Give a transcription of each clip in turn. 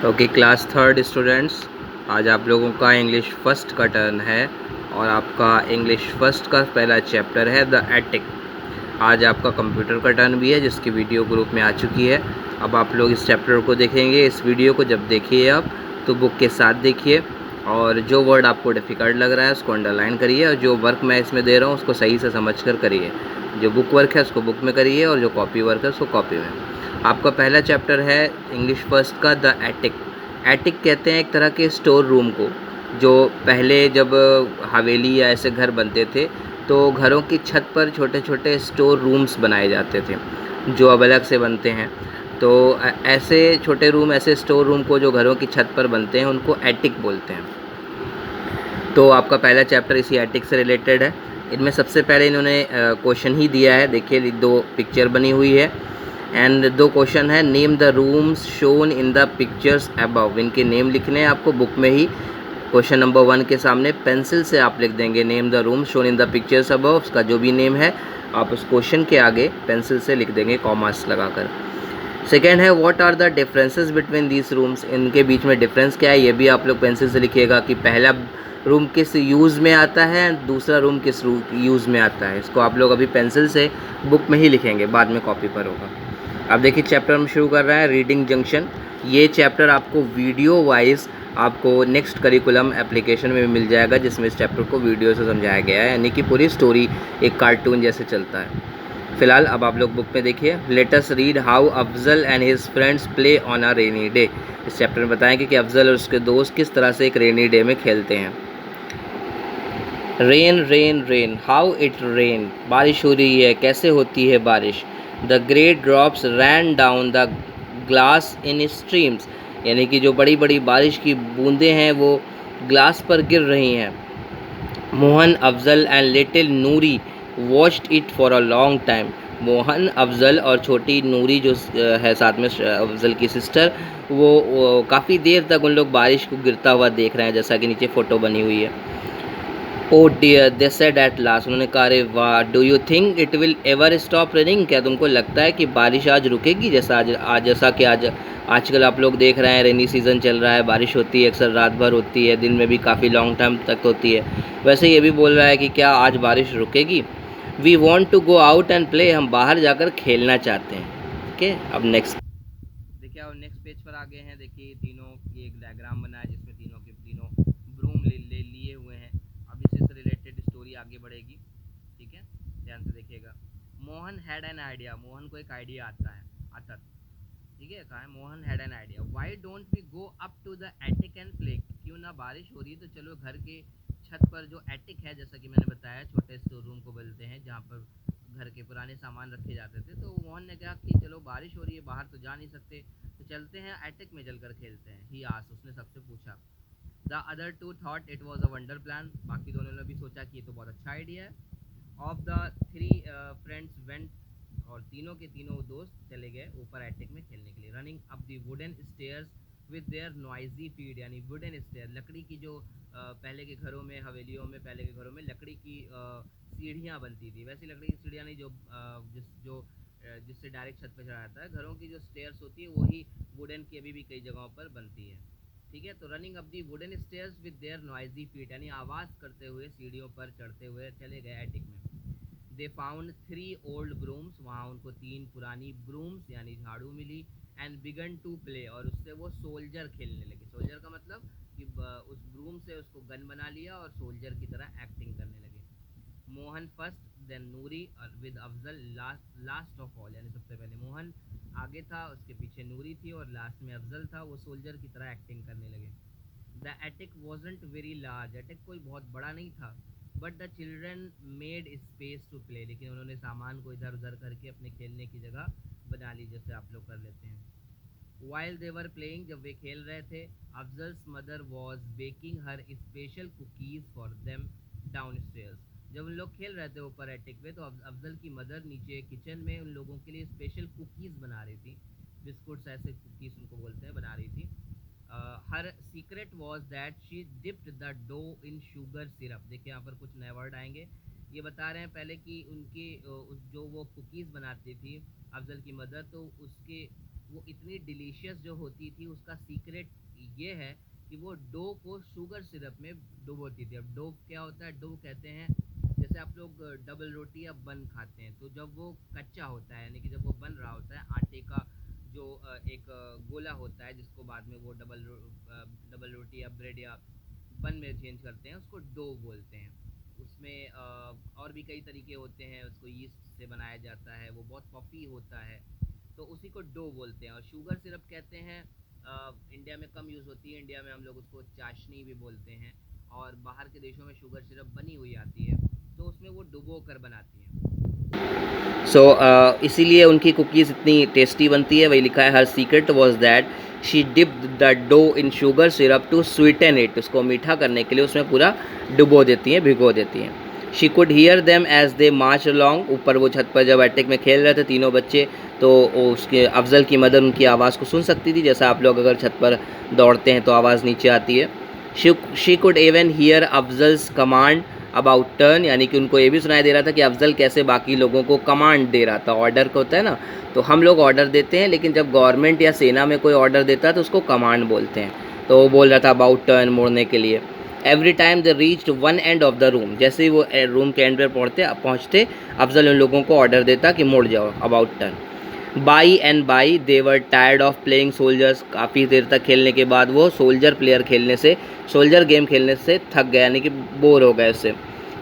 Okay class third students, आज आप लोगों का इंग्लिश फर्स्ट का टर्न है और आपका इंग्लिश फर्स्ट का पहला चैप्टर है द एटिक। आज आपका कंप्यूटर का टर्न भी है जिसकी वीडियो ग्रुप में आ चुकी है। अब आप लोग इस चैप्टर को देखेंगे। इस वीडियो को जब देखिए आप तो बुक के साथ देखिए और जो वर्ड आपको डिफ़िकल्ट लग रहा है उसको अंडरलाइन करिए और जो वर्क मैं इसमें दे रहा हूँ उसको सही से समझ कर करिए। जो बुक वर्क है उसको बुक में करिए और जो कॉपी वर्क है उसको कॉपी में। आपका पहला चैप्टर है इंग्लिश फर्स्ट का द एटिक। एटिक कहते हैं एक तरह के स्टोर रूम को, जो पहले जब हवेली या ऐसे घर बनते थे तो घरों की छत पर छोटे छोटे स्टोर रूम्स बनाए जाते थे जो अब अलग से बनते हैं। तो ऐसे छोटे रूम, ऐसे स्टोर रूम को जो घरों की छत पर बनते हैं उनको एटिक बोलते हैं। तो आपका पहला चैप्टर इसी एटिक से रिलेटेड है। इनमें सबसे पहले इन्होंने क्वेश्चन ही दिया है। देखिए दो पिक्चर बनी हुई है एंड दो क्वेश्चन है। Name the rooms shown in the pictures above. इनके नेम लिखने हैं आपको बुक में ही। क्वेश्चन नंबर 1 के सामने पेंसिल से आप लिख देंगे name the room shown in the pictures above. उसका जो भी नेम है आप उस क्वेश्चन के आगे पेंसिल से लिख देंगे कॉमास लगाकर। सेकेंड है what are the differences between these rooms. इनके बीच में डिफरेंस क्या है ये भी आप लोग पेंसिल से लिखिएगा कि पहला रूम किस यूज़ में आता है, दूसरा रूम किस यूज़ में आता है। इसको आप लोग अभी पेंसिल से बुक में ही लिखेंगे, बाद में कॉपी पर होगा। अब देखिए चैप्टर हम शुरू कर रहे हैं रीडिंग जंक्शन। ये चैप्टर आपको वीडियो वाइज आपको नेक्स्ट करिकुलम एप्लीकेशन में मिल जाएगा जिसमें इस चैप्टर को वीडियो से समझाया गया है, यानी कि पूरी स्टोरी एक कार्टून जैसे चलता है। फिलहाल अब आप लोग बुक में देखिए। Let us read how Afzal and his friends play on a rainy day. इस चैप्टर में बताएंगे कि अफजल और उसके दोस्त किस तरह से एक रेनी डे में खेलते हैं। Rain rain rain how it rain. बारिश हो रही है, कैसे होती है बारिश। The great drops rain down the glass in streams. यानी कि जो बड़ी बड़ी बारिश की बूंदें हैं वो ग्लास पर गिर रही हैं। Mohan, Afzal and little Noori watched it for a long time. Mohan, Afzal और छोटी नूरी जो है साथ में अफजल की सिस्टर, वो काफ़ी देर तक उन लोग बारिश को गिरता हुआ देख रहे हैं, जैसा कि नीचे फ़ोटो बनी हुई है। Oh dear they said at last. उन्होंने कहा अरे वाह। Do you think it will ever stop raining. क्या तुमको लगता है कि बारिश आज रुकेगी। जैसा कि आज आजकल आप लोग देख रहे हैं रेनी सीज़न चल रहा है, बारिश होती है अक्सर, रात भर होती है, दिन में भी काफ़ी लॉन्ग टाइम तक होती है। वैसे ये भी बोल रहा है कि क्या आज बारिश रुकेगी। We want to go out and play. हम बाहर जाकर खेलना चाहते हैं। ओके अब नेक्स्ट देखिए, अब नेक्स्ट पेज पर आ गए हैं। देखिए तीनों की एक डायग्राम बना है जिसमें तीनों के तीनों ब्रूम ले लिए हुए हैं। अब इसी से रिलेटेड स्टोरी आगे बढ़ेगी। ठीक है, ध्यान से देखिएगा। Mohan had an idea. Mohan को एक आइडिया आता था। ठीक है, कहा है Mohan had an idea. Why don't we go up to the attic and play. क्यों ना, बारिश हो रही है तो चलो घर के छत पर जो एटिक है, जैसा कि मैंने बताया, छोटे स्टोर रूम को बोलते हैं जहाँ पर घर के पुराने सामान रखे जाते थे। तो मोहन ने कहा कि चलो बारिश हो रही है, बाहर तो जा नहीं सकते, तो चलते हैं एटिक में चलकर खेलते हैं। ही आस्क्ड, उसने सबसे पूछा। The other two thought it was a wonder plan. बाकी दोनों ने भी सोचा कि ये तो बहुत अच्छा आइडिया है। Of the three friends went. और तीनों के तीनों दोस्त चले गए ऊपर एटिक में खेलने के लिए। Running up the wooden stairs with their noisy feed. यानी वुडन स्टेयर, लकड़ी की जो पहले के घरों में, हवेलियों में, पहले के घरों में लकड़ी की सीढ़ियाँ बनती थी। वैसी लकड़ी की सीढ़ियाँ नहीं जो जिससे डायरेक्ट छत पे चढ़ा जाता है। घरों की जो स्टेयर्स होती है वही वुडन की अभी भी कई जगहों पर बनती है। ठीक है, तो running up the wooden stairs with their noisy feet, यानी आवाज़ करते हुए सीढ़ियों पर चढ़ते हुए चले गए एटिक में। They found 3 old brooms. वहाँ उनको 3 पुरानी ब्रूम्स यानी झाड़ू मिली। एंड बिगन टू प्ले, और उससे वो सोल्जर खेलने लगे। सोल्जर का मतलब कि उस ब्रूम से उसको गन बना लिया और सोल्जर की तरह एक्टिंग करने लगे। मोहन फर्स्ट, देन नूरी, और with Afzal last of all. यानी सबसे पहले मोहन आगे था, उसके पीछे नूरी थी और लास्ट में अफजल था। वो सोल्जर की तरह एक्टिंग करने लगे। The attic wasn't very large. Attic कोई बहुत बड़ा नहीं था। But the children made space to play. लेकिन उन्होंने सामान को इधर उधर करके अपने खेलने की जगह बना ली, जैसे आप लोग कर लेते हैं। वाइल दे वर प्लेइंग, जब वे खेल रहे थे, Afzal's mother was baking her special cookies for them downstairs. जब उन लोग खेल रहे थे ऊपर एटिक पे तो अफजल की मदर नीचे किचन में उन लोगों के लिए स्पेशल कुकीज़ बना रही थी। बिस्कुट्स, ऐसे कुकीज़ उनको बोलते हैं, बना रही थी। Her secret was that she dipped the dough in sugar syrup. देखिए यहाँ पर कुछ नए वर्ड आएंगे। ये बता रहे हैं पहले कि उनकी जो वो कुकीज़ बनाती थी अफजल की मदर, तो उसके वो इतनी डिलीशियस जो होती थी, उसका सीक्रेट ये है कि वो डो को शुगर सिरप में डुबोती थी। अब डो क्या होता है? डो कहते हैं, जैसे आप लोग डबल रोटी या बन खाते हैं, तो जब वो कच्चा होता है, यानी कि जब वो बन रहा होता है, आटे का जो एक गोला होता है, जिसको बाद में वो डबल रोटी या ब्रेड या बन में चेंज करते हैं, उसको डो बोलते हैं। उसमें और भी कई तरीके होते हैं, उसको यीस्ट से बनाया जाता है, वो बहुत पफी होता है, तो उसी को डो बोलते हैं। और शुगर सिरप कहते हैं, इंडिया में कम यूज़ होती है, इंडिया में हम लोग उसको चाशनी भी बोलते हैं, और बाहर के देशों में शुगर सिरप बनी हुई आती है, तो उसमें वो डुबो कर बनाती हैं। इसीलिए उनकी कुकीज़ इतनी टेस्टी बनती है। वही लिखा है, her secret was that she dipped the dough in sugar syrup to sweeten it. उसको मीठा करने के लिए उसमें पूरा डुबो देती हैं, भिगो देती हैं। She could hear them as they march along. ऊपर वो छत पर जब अटैक में खेल रहे थे तीनों बच्चे, तो उसके अफजल की मदर उनकी आवाज़ को सुन सकती थी, जैसा आप लोग अगर छत पर दौड़ते हैं तो आवाज़ नीचे आती है। She could even hear Afzal's command about turn, यानी कि उनको ये भी सुनाई दे रहा था कि अफजल कैसे बाकी लोगों को कमांड दे रहा था। ऑर्डर का होता है ना, तो हम लोग ऑर्डर देते हैं, लेकिन जब गवर्नमेंट या सेना में कोई ऑर्डर देता है तो उसको कमांड बोलते हैं। तो वो बोल रहा था अबाउट टर्न, मोड़ने के लिए। Every time they reached one end of the room, जैसे ही वो रूम के एंड पर पहुँचते अफजल उन लोगों को ऑर्डर देता कि मुड़ जाओ, about turn. By and by they were tired of playing soldiers. काफ़ी देर तक खेलने के बाद वो सोल्जर गेम खेलने से थक गए, यानी कि बोर हो गए उससे।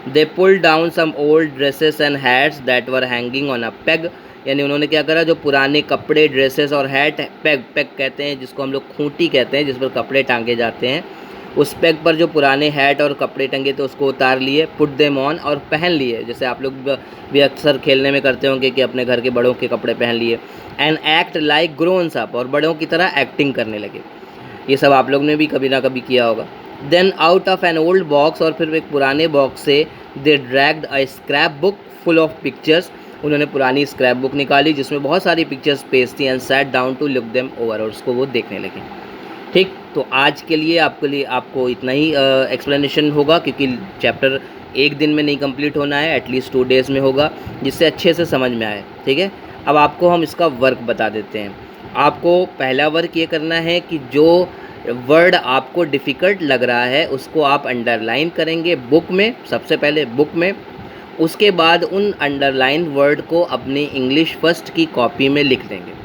They pull down some old dresses and hats that were hanging on a peg, यानी उन्होंने क्या करा, जो पुराने कपड़े, ड्रेसेस और हैट, पेग कहते हैं जिसको हम लोग खूंटी कहते हैं, जिस पर कपड़े टांगे जाते हैं, उस पेग पर जो पुराने हैट और कपड़े टंगे थे उसको उतार लिए, पुट देम ऑन, और पहन लिए, जैसे आप लोग भी अक्सर खेलने में करते होंगे कि अपने घर के बड़ों के कपड़े पहन लिए। एंड एक्ट लाइक ग्रोन्स अप, और बड़ों की तरह एक्टिंग करने लगे। ये सब आप लोग ने भी कभी ना कभी किया होगा। Then out of an old box, और फिर एक पुराने बॉक्स से they dragged a scrapbook full of pictures, उन्होंने पुरानी स्क्रैप बुक निकाली जिसमें बहुत सारी पिक्चर्स पेस्ट थी, and sat down to look them over, और उसको वो देखने लगे। ठीक, तो आज के लिए आपको इतना ही एक्सप्लेनेशन होगा, क्योंकि चैप्टर एक दिन में नहीं कंप्लीट होना है, एटलीस्ट 2 डेज़ में होगा, जिससे अच्छे से समझ में आए। ठीक है, अब आपको हम इसका वर्क बता देते हैं। आपको पहला वर्क ये करना है कि जो वर्ड आपको डिफ़िकल्ट लग रहा है उसको आप अंडरलाइन करेंगे बुक में, सबसे पहले बुक में। उसके बाद उन अंडरलाइन वर्ड को अपनी इंग्लिश फर्स्ट की कॉपी में लिख देंगे।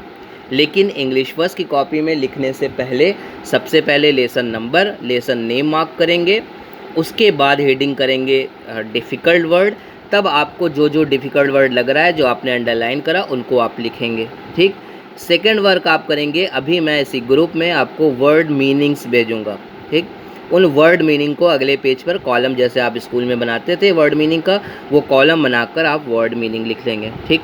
लेकिन इंग्लिश फर्स्ट की कॉपी में लिखने से पहले सबसे पहले lesson number, lesson name mark करेंगे, उसके बाद हेडिंग करेंगे डिफ़िकल्ट वर्ड। तब आपको जो जो डिफ़िकल्ट वर्ड लग रहा है, जो आपने अंडरलाइन करा, उनको आप लिखेंगे। ठीक, सेकंड वर्क आप करेंगे, अभी मैं इसी ग्रुप में आपको वर्ड मीनिंग्स भेजूँगा। ठीक, उन वर्ड मीनिंग को अगले पेज पर कॉलम, जैसे आप स्कूल में बनाते थे वर्ड मीनिंग का, वो कॉलम बनाकर आप वर्ड मीनिंग लिख लेंगे। ठीक,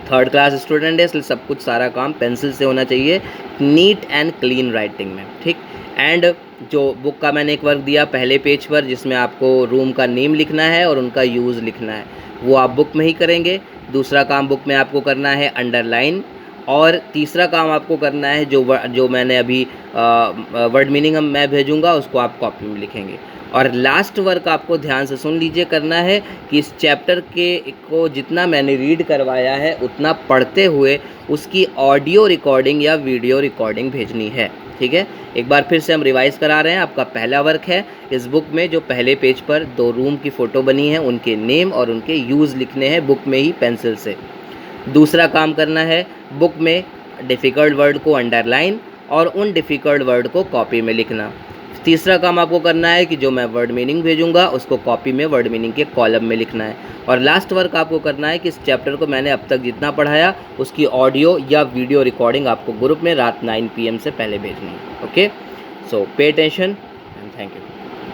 3rd क्लास स्टूडेंट है, इसलिए सब कुछ सारा काम पेंसिल से होना चाहिए, नीट एंड क्लीन राइटिंग में। ठीक, एंड जो बुक का मैंने एक वर्क दिया पहले पेज पर, जिसमें आपको रूम का नेम लिखना है और उनका यूज़ लिखना है, वो आप बुक में ही करेंगे। दूसरा काम बुक में आपको करना है अंडरलाइन, और तीसरा काम आपको करना है जो मैंने अभी वर्ड मीनिंग मैं भेजूँगा, उसको आप कॉपी में लिखेंगे। और लास्ट वर्क आपको ध्यान से सुन लीजिए करना है कि इस चैप्टर को जितना मैंने रीड करवाया है उतना पढ़ते हुए उसकी ऑडियो रिकॉर्डिंग या वीडियो रिकॉर्डिंग भेजनी है। ठीक है, एक बार फिर से हम रिवाइज़ करा रहे हैं। आपका पहला वर्क है इस बुक में, जो पहले पेज पर 2 रूम की फ़ोटो बनी है, उनके नेम और उनके यूज़ लिखने हैं बुक में ही पेंसिल से। दूसरा काम करना है बुक में डिफ़िकल्ट वर्ड को अंडरलाइन और उन डिफ़िकल्ट वर्ड को कॉपी में लिखना। तीसरा काम आपको करना है कि जो मैं वर्ड मीनिंग भेजूंगा उसको कॉपी में वर्ड मीनिंग के कॉलम में लिखना है। और लास्ट वर्क आपको करना है कि इस चैप्टर को मैंने अब तक जितना पढ़ाया उसकी ऑडियो या वीडियो रिकॉर्डिंग आपको ग्रुप में रात 9 PM से पहले भेजनी है। Okay, so pay attention and thank you.